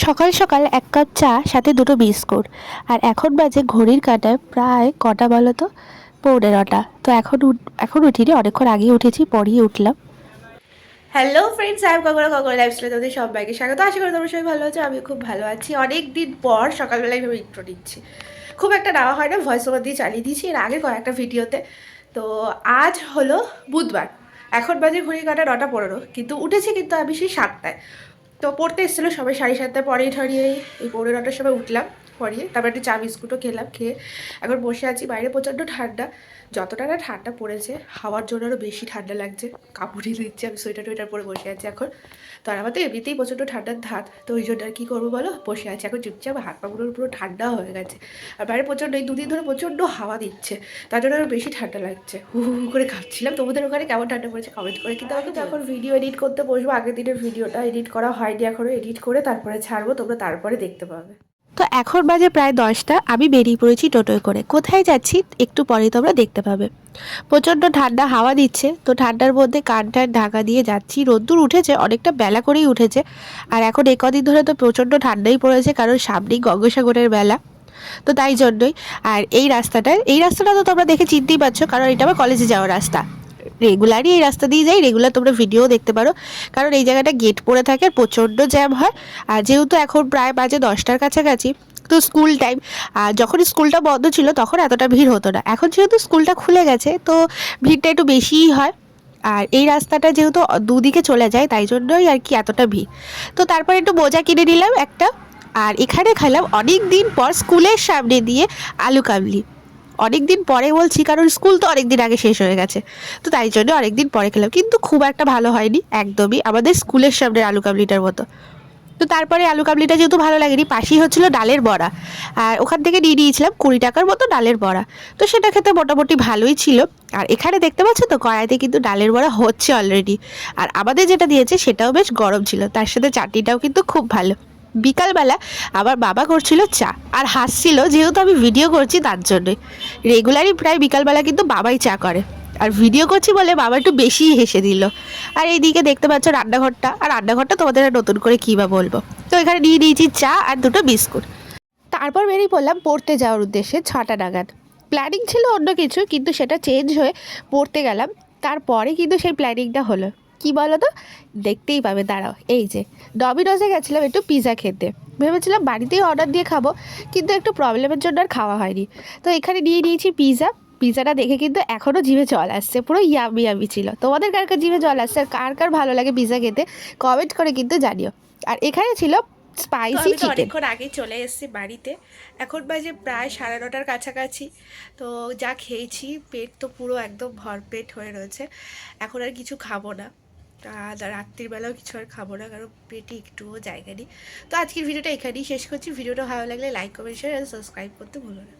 সকাল সকাল এক কাপ চা সাথে দুটো বিস্কুট। আর এখন বাজে ঘড়ির কাঁটায় প্রায় কটা বলো তো, 11:30। তো এখন উঠিনি, অনেকক্ষণ আগেই উঠেছি, পরেই উঠলাম। হ্যালো ফ্রেন্ডস, আই এম কগরা কগরা লাইফস্টাইলে তোমাদের সবাইকে স্বাগত। আশা করি তোমরা সবাই ভালো আছো, আমি খুব ভালো আছি। অনেক দিন পর সকালবেলায় আমি ইন্ট্রো দিচ্ছি, খুব একটা নেওয়া হয় না, ভয়েস ওভার দিয়ে চালিয়ে দিয়েছি এর আগে কয়েকটা ভিডিওতে। তো আজ হলো বুধবার, এখন বাজে ঘড়ির কাঁটা 9:15, কিন্তু উঠেছি কিন্তু আমি সেই 7টায়। তো পড়তে এসেছিলো সবাই 7:30 পরেই ঠরিয়ে এই 9:15টার সময় উঠলাম, পড়িয়ে তারপর একটু চা বিস্কুটও খেলাম, খেয়ে এখন বসে আছি। বাইরে প্রচণ্ড ঠান্ডা, যতটা না ঠান্ডা পড়েছে হাওয়ার জন্য আরও বেশি ঠান্ডা লাগছে, কাপড়ই দিচ্ছে। আমি সোয়েটার টোয়েটার পরে বসে আছি এখন। তো আর আমার তো এমনিতেই প্রচণ্ড ঠান্ডার ধাত, তো ওই জন্য আর কী করবো বলো, বসে আছি এখন চুপচাপ। হাত পাগুলোর পুরো ঠান্ডা হয়ে গেছে, আর বাইরে প্রচণ্ড এই দুদিন ধরে প্রচণ্ড হাওয়া দিচ্ছে, তার জন্য আরও বেশি ঠান্ডা লাগছে। হু হু করে কাঁপছিলাম। তোমাদের ওখানে কেমন ঠান্ডা পড়েছে কমেন্ট করে কিন্তু আমাকে। যখন ভিডিও এডিট করতে বসবো, আগের দিনের ভিডিওটা এডিট করা হয়নি এখনও, এডিট করে তারপরে ছাড়বো, তোমরা তারপরে দেখতে পাবে। তো এখন বাজে প্রায় 10টা, আমি বেরিয়ে পড়েছি টোটোয় করে। কোথায় যাচ্ছি একটু পরেই তোমরা দেখতে পাবে। প্রচণ্ড ঠান্ডা হাওয়া দিচ্ছে, তো ঠান্ডার মধ্যে কান টান ঢাকা দিয়ে যাচ্ছি। রোদ্দুর উঠেছে, অনেকটা বেলা করেই উঠেছে। আর এখন কদিন ধরে তো প্রচণ্ড ঠান্ডাই পড়েছে, কারণ সামনেই গঙ্গাসাগরের বেলা, তো তাই জন্যই। আর এই রাস্তাটা তো তোমরা দেখে চিনতেই পারছো, কারণ এটা আমার কলেজে যাওয়ার রাস্তা। রেগুলারই এই রাস্তা দিয়ে যাই, রেগুলার তোমরা ভিডিও দেখতে পারো, কারণ এই জায়গাটা গেট পড়ে থাকে আর প্রচণ্ড জ্যাম হয়। আর যেহেতু এখন প্রায় বাজে 10টার কাছাকাছি, তো স্কুল টাইম, আর যখন স্কুলটা বন্ধ ছিল তখন এতটা ভিড় হতো না। এখন যেহেতু স্কুলটা খুলে গেছে, তো ভিড়টা একটু বেশিই হয়। আর এই রাস্তাটা যেহেতু দুদিকে চলে যায়, তাই জন্যই আর কি এতটা ভিড়। তো তারপর একটু মোজা কিনে নিলাম একটা, আর এখানে খেলাম অনেক দিন পর স্কুলের সামনে দিয়ে আলু কাবলি। অনেক দিন পরে বলছি, কারণ স্কুল তো অনেক দিন আগে শেষ হয়ে গেছে, তো তাই জন্য অনেক দিন পরে খেলাম, কিন্তু খুব একটা ভালো হয়নি, একদমই আমাদের স্কুলের সামনের আলু কাবলিটার মতো। তো তারপরে আলু কাবলিটা যেহেতু ভালো লাগেনি, পাশেই হচ্ছিলো ডালের বড়া, আর ওখান থেকে নিয়ে নিয়েছিলাম 20 টাকার মতো ডালের বড়া। তো সেটা খেতে মোটামুটি ভালোই ছিল। আর এখানে দেখতে পাচ্ছ তো কড়াইতে কিন্তু ডালের বড়া হচ্ছে অলরেডি। আর আমাদের যেটা দিয়েছে সেটাও বেশ গরম ছিল, তার সাথে চাটনিটাও কিন্তু খুব ভালো। বিকালবেলা আবার বাবা করছিল চা, আর হাসছিল যেহেতু আমি ভিডিও করছি তার জন্যই। রেগুলারই প্রায় বিকালবেলা কিন্তু বাবাই চা করে, আর ভিডিও করছি বলে বাবা একটু বেশিই হেসে দিল। আর এইদিকে দেখতে পাচ্ছ রান্নাঘরটা, আর রান্নাঘরটা তোমাদের নতুন করে কী বা বলবো। তো এখানে নিয়ে নিয়েছি চা আর দুটো বিস্কুট। তারপর বেরিয়ে পড়লাম পড়তে যাওয়ার উদ্দেশ্যে 6টা নাগাদ। প্ল্যানিং ছিল অন্য কিছু, কিন্তু সেটা চেঞ্জ হয়ে পড়তে গেলাম। তারপরে কিন্তু সেই প্ল্যানিংটা হলো কি বলো তো, দেখতেই পাবে, দাঁড়াও। এই যে ডমিনোসে গেছিলাম একটু পিৎজা খেতে, ভেবেছিলাম বাড়িতেই অর্ডার দিয়ে খাবো, কিন্তু একটু প্রবলেমের জন্য আর খাওয়া হয়নি। তো এখানে নিয়ে নিয়েছি পিৎজা। পিৎজাটা দেখে কিন্তু এখনও জিভে জল আসছে, পুরো ইয়ামি ইয়ামি ছিল। তোমাদের কার কার জিভে জল আসছে, আর কার কার ভালো লাগে পিৎজা খেতে, কমেন্ট করে কিন্তু জানিও। আর এখানে ছিল স্পাইসি চিকেন। অনেকক্ষণ আগেই চলে এসেছি বাড়িতে, এখন বাজে প্রায় 9:30টার কাছাকাছি। তো যা খেয়েছি, পেট তো পুরো একদম ভরপেট হয়ে রয়েছে। এখন আর কিছু খাবো না, আর রাত্রিবেলাও কিছু আর খাবো না, কারণ পেটে একটুও জায়গা নেই। তো আজকের ভিডিওটা এখানেই শেষ করছি। ভিডিওটা ভালো লাগলে লাইক কমেন্ট শেয়ার আর সাবস্ক্রাইব করতে ভুলো না।